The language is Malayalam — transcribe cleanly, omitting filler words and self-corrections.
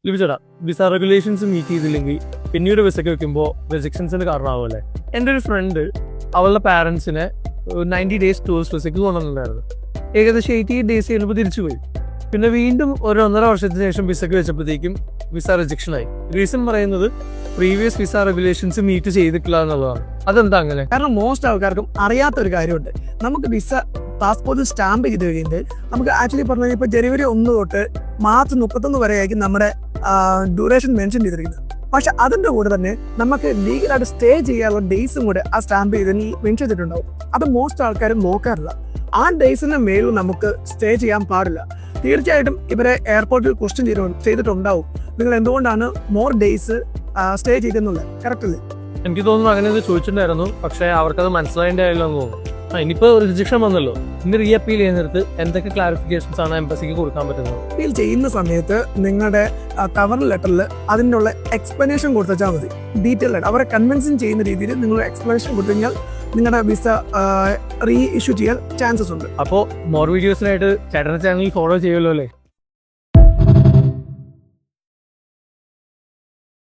ലിപിച്ചേട്ടാ, വിസ റെഗുലേഷൻസ് മീറ്റ് ചെയ്തില്ലെങ്കിൽ പിന്നീട് വിസയ്ക്ക് വെക്കുമ്പോൾ റിജക്ഷൻസിന് കാരണമാവുമല്ലേ? എൻ്റെ ഒരു ഫ്രണ്ട് അവളുടെ പാരൻസിനെ 90 ഡേയ്സ് ടൂറിസ്റ്റ് വിസയ്ക്ക് കൊണ്ടുവന്നിട്ടുണ്ടായിരുന്നു. ഏകദേശം 88 ഡേയ്സ് കഴിയുമ്പോൾ തിരിച്ചു പോയി. പിന്നെ വീണ്ടും ഒരു 1.5 വർഷത്തിന് ശേഷം വിസയ്ക്ക് വെച്ചപ്പോഴത്തേക്കും വിസ റിജക്ഷനായി. റീസൺ പറയുന്നത് പ്രീവിയസ് വിസ റെഗുലേഷൻസ് മീറ്റ് ചെയ്തിട്ടില്ല എന്നുള്ളതാണ്. അതെന്താ അങ്ങനെ? കാരണം മോസ്റ്റ് ആൾക്കാർക്കും അറിയാത്ത ഒരു കാര്യമുണ്ട്. നമുക്ക് വിസ പാസ്പോർട്ടിൽ സ്റ്റാമ്പ് ചെയ്ത് കഴിയുന്നത് നമുക്ക് ആക്ച്വലി പറഞ്ഞാൽ ഇപ്പോൾ ജനുവരി 1 തൊട്ട് മാർച്ച് 31 വരെയായിരിക്കും നമ്മുടെ ഡ്യൂറേഷൻ മെൻഷൻ ചെയ്തിരിക്കുന്നത്. പക്ഷെ അതിൻ്റെ കൂടെ തന്നെ നമുക്ക് ലീഗലായിട്ട് സ്റ്റേ ചെയ്യാനുള്ള ഡേയ്സും കൂടെ ആ സ്റ്റാമ്പ് ചെയ്ത് മെൻഷൻ ചെയ്തിട്ടുണ്ടാവും. അത് മോസ്റ്റ് ആൾക്കാരും നോക്കാറില്ല. ആ ഡേയ്സിന് മേലും നമുക്ക് സ്റ്റേ ചെയ്യാൻ പാടില്ല. തീർച്ചയായിട്ടും ഇവരെ എയർപോർട്ടിൽ ക്വസ്റ്റ്യൻ ചെയ്തിട്ടുണ്ടാവും, നിങ്ങൾ എന്തുകൊണ്ടാണ് മോർ ഡേയ്സ് സ്റ്റേ ചെയ്തെന്നുള്ളത്. കറക്റ്റ് അല്ലേ? എനിക്ക് തോന്നുന്നു അങ്ങനെ ചോദിച്ചിട്ടുണ്ടായിരുന്നു, പക്ഷേ അവർക്കത് മനസ്സിലായിട്ടായില്ലോ എന്ന് തോന്നുന്നു. ഇനിയിപ്പോൾ റിജക്ഷൻ വന്നല്ലോ, ഇനി റീ അപ്പീൽ ചെയ്യുന്നിടത്ത് എന്തൊക്കെ ക്ലാരിഫിക്കേഷൻസ് ആണ് എംബസിക്ക് കൊടുക്കാൻ പറ്റുന്നത്? അപ്പീൽ ചെയ്യുന്ന സമയത്ത് നിങ്ങളുടെ കവർ ലെറ്ററിൽ അതിനുള്ള എക്സ്പ്ലനേഷൻ കൊടുത്താൽ മതി. ഡീറ്റെയിൽ ആയിട്ട് അവരെ കൺവിൻസിങ് ചെയ്യുന്ന രീതിയിൽ നിങ്ങൾ എക്സ്പ്ലനേഷൻ കൊടുത്തു കഴിഞ്ഞാൽ നിങ്ങളുടെ വിസ റീ ഇഷ്യൂ ചെയ്യാൻ ചാൻസസ് ഉണ്ട്. അപ്പോൾ മോർ വീഡിയോസിനായിട്ട് ചേട്ടൻ്റെ ചാനൽ ഫോളോ ചെയ്യുമല്ലോ അല്ലേ?